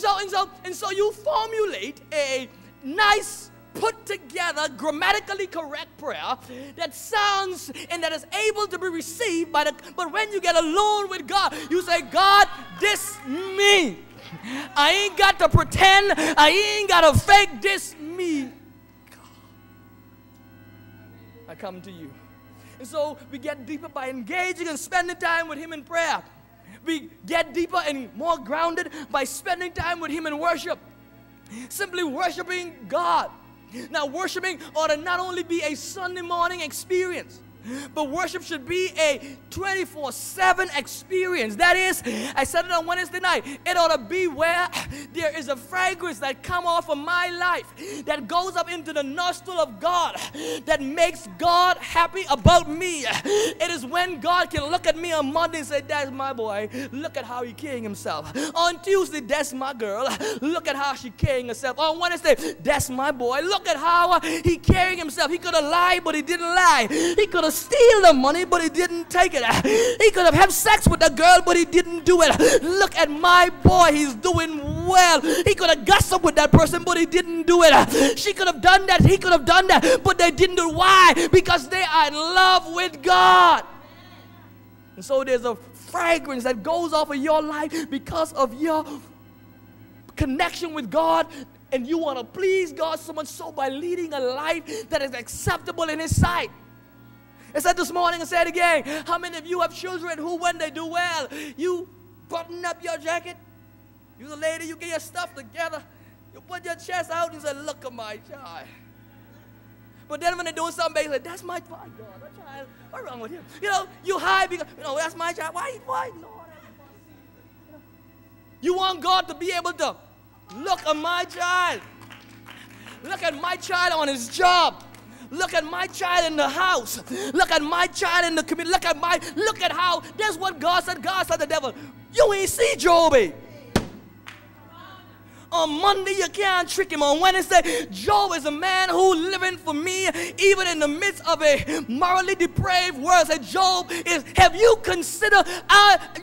And so you formulate a nice, put together, grammatically correct prayer that sounds and that is able to be received by but when you get alone with God, you say, God, this me. I ain't got to pretend. I ain't got to fake. This me. God, I come to you. And so we get deeper by engaging and spending time with Him in prayer. We get deeper and more grounded by spending time with Him in worship. Simply worshiping God. Now, worshiping ought to not only be a Sunday morning experience, but worship should be a 24/7 experience. That is, I said it on Wednesday night, it ought to be where there is a fragrance that comes off of my life that goes up into the nostril of God, that makes God happy about me. It is when God can look at me on Monday and say, that's my boy, look at how he carrying himself. On Tuesday, that's my girl, look at how she carrying herself. On Wednesday, that's my boy, look at how he carrying himself. He could have lied, but he didn't lie. He could have steal the money, but he didn't take it. He could have had sex with the girl, but he didn't do it. Look at my boy, he's doing well. He could have gossiped with that person, but he didn't do it. She could have done that, he could have done that, but they didn't do it. Why? Because they are in love with God. And so there's a fragrance that goes off of your life because of your connection with God. And you want to please God so much so by leading a life that is acceptable in His sight. I said this morning and said it again. How many of you have children who, when they do well, you button up your jacket? You the lady, you get your stuff together. You put your chest out and say, look at my child. But then when they're doing something, they say, that's my child. That child. What's wrong with him? You know, you hide because, you know, that's my child. Why, Lord? You want God to be able to look at my child. Look at my child on his job. Look at my child in the house. Look at my child in the community. Look at how, that's what God said. God said to the devil, you ain't see Job. On Monday, you can't trick him. On Wednesday, Job is a man who living for me, even in the midst of a morally depraved world. Say, Job is, have you considered,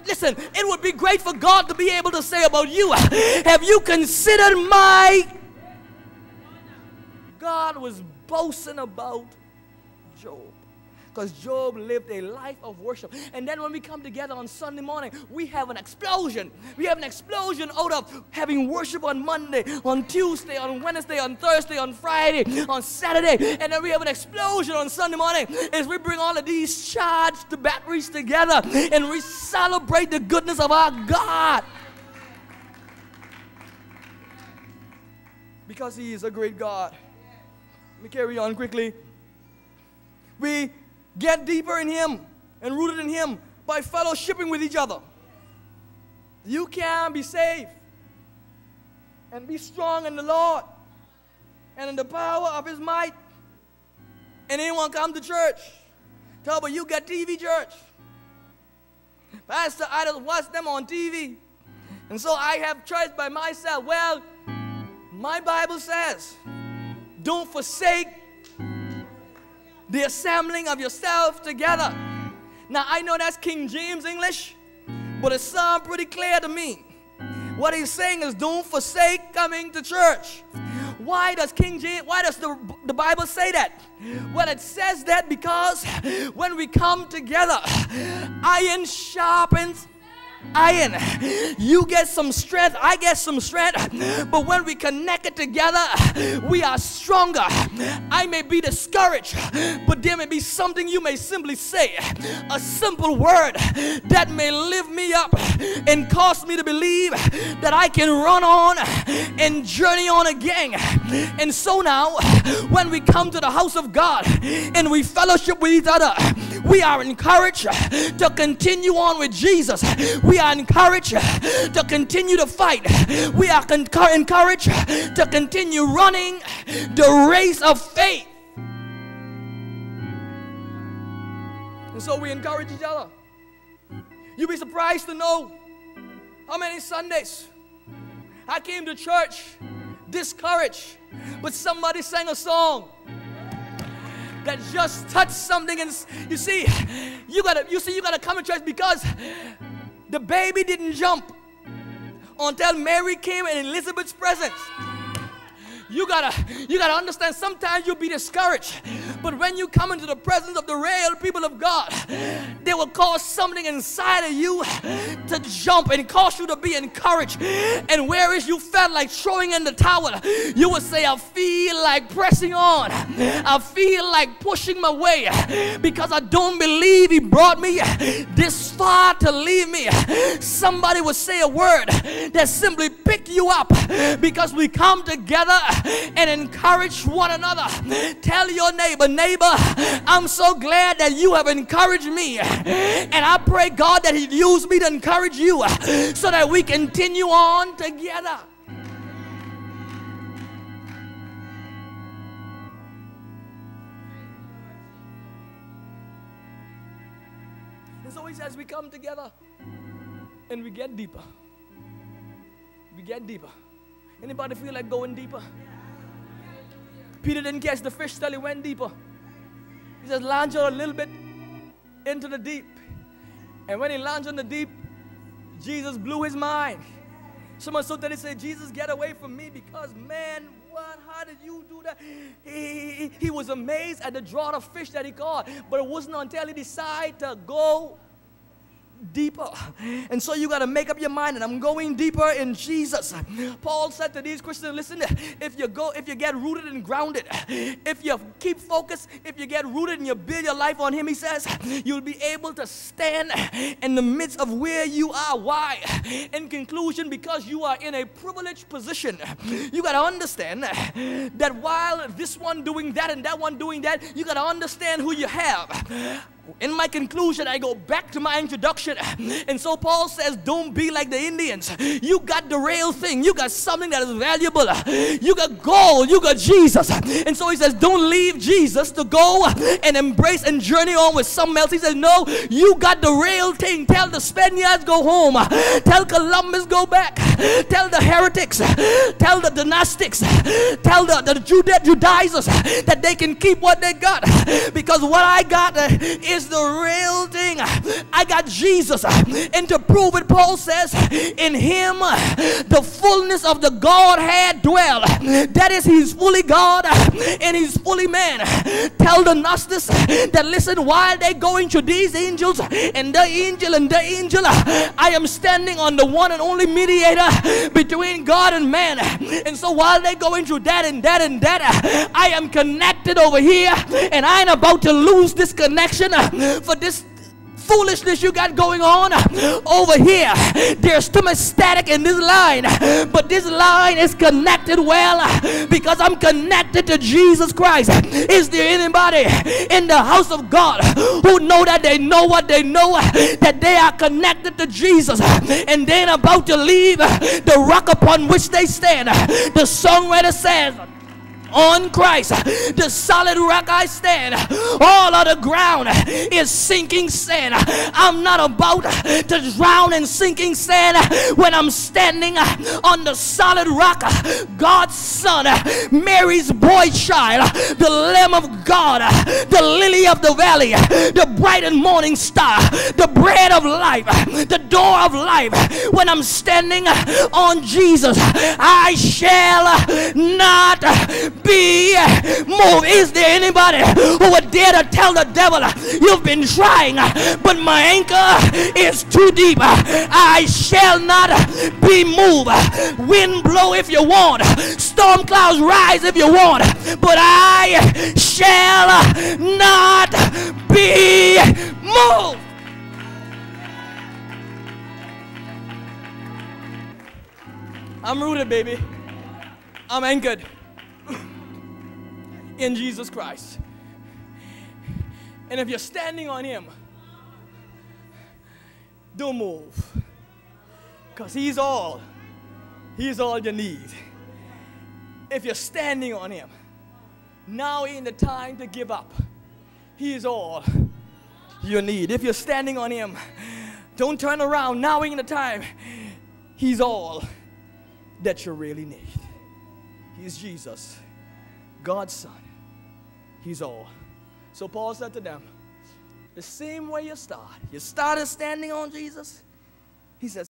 listen, it would be great for God to be able to say about you, have you considered my, God was boasting about Job. Because Job lived a life of worship. And then when we come together on Sunday morning, we have an explosion. We have an explosion out of having worship on Monday, on Tuesday, on Wednesday, on Thursday, on Friday, on Saturday. And then we have an explosion on Sunday morning as we bring all of these charged batteries together and we celebrate the goodness of our God. Because He is a great God. Let me carry on quickly. We get deeper in Him and rooted in Him by fellowshipping with each other. You can be saved and be strong in the Lord and in the power of His might. And anyone come to church, tell me you got TV church. Pastor, I just watch them on TV. And so I have church by myself. Well, my Bible says, don't forsake the assembling of yourself together. Now, I know that's King James English, but it sounds pretty clear to me. What he's saying is don't forsake coming to church. Why does the Bible say that? Well, it says that because when we come together, iron sharpens iron. You get some strength, I get some strength, but when we connect it together, we are stronger. I may be discouraged, but there may be something you may simply say, a simple word that may lift me up and cause me to believe that I can run on and journey on again. And so now, when we come to the house of God and we fellowship with each other, we are encouraged to continue on with Jesus. We are encouraged to continue to fight. We are encouraged to continue running the race of faith. And so we encourage each other. You'd be surprised to know how many Sundays I came to church discouraged, but somebody sang a song that just touched something. And you see, you gotta come to church because the baby didn't jump until Mary came in Elizabeth's presence. You gotta understand, sometimes you'll be discouraged, but when you come into the presence of the real people of God, they will cause something inside of you to jump and cause you to be encouraged. And whereas you felt like throwing in the towel, you will say, I feel like pressing on. I feel like pushing my way, because I don't believe He brought me this far to leave me. Somebody would say a word that simply pick you up, because we come together and encourage one another. Tell your neighbor, I'm so glad that you have encouraged me, and I pray God that He'd use me to encourage you so that we continue on together. And so He says we come together and we get deeper. We get deeper. Anybody feel like going deeper? Peter didn't catch the fish till he went deeper. He just launched a little bit into the deep. And when he launched in the deep, Jesus blew his mind. Someone so that he said, Jesus, get away from me, because man, what? How did you do that? He was amazed at the draught of fish that he caught. But it wasn't until he decided to go deeper. And so you got to make up your mind, and I'm going deeper in Jesus. Paul said to these Christians, listen, if you get rooted and grounded, if you keep focused, if you get rooted and you build your life on Him, he says, you'll be able to stand in the midst of where you are. Why? In conclusion, because you are in a privileged position. You got to understand that while this one doing that and that one doing that, you got to understand who you have. In my conclusion, I go back to my introduction. And so Paul says, don't be like the Indians. You got the real thing. You got something that is valuable. You got gold. You got Jesus. And so he says, don't leave Jesus to go and embrace and journey on with someone else. He says, no, you got the real thing. Tell the Spaniards go home. Tell Columbus go back. Tell the heretics. Tell the Gnostics. Tell the Judaizers that they can keep what they got. Because what I got is the real thing. I got Jesus. And to prove it, Paul says, in Him the fullness of the Godhead dwell. That is, He's fully God and He's fully man. Tell the Gnostics that, listen, while they're going to these angels and the angel and the angel, I am standing on the one and only mediator between God and man. And so while they're going through that and that and that, I am connected over here, and I ain't about to lose this connection for this foolishness you got going on over here. There's too much static in this line, but this line is connected well because I'm connected to Jesus Christ. Is there anybody in the house of God who know that they know what they know, that they are connected to Jesus and they're about to leave the rock upon which they stand? The songwriter says, on Christ, the solid rock I stand. All of the ground is sinking sand. I'm not about to drown in sinking sand when I'm standing on the solid rock. God's Son, Mary's boy child, the Lamb of God, the lily of the valley, the bright and morning star, the bread of life, the door of life. When I'm standing on Jesus, I shall not be moved. Is there anybody who would dare to tell the devil, you've been trying, but my anchor is too deep? I shall not be moved. Wind blow if you want, storm clouds rise if you want, but I shall not be moved. I'm rooted, baby. I'm anchored in Jesus Christ. And if you're standing on Him, don't move, because He's all you need. If you're standing on Him, now ain't the time to give up. He is all you need. If you're standing on Him, don't turn around. Now ain't the time. He's all that you really need. He's Jesus, God's Son. He's all. So Paul said to them, the same way you started standing on Jesus, he says,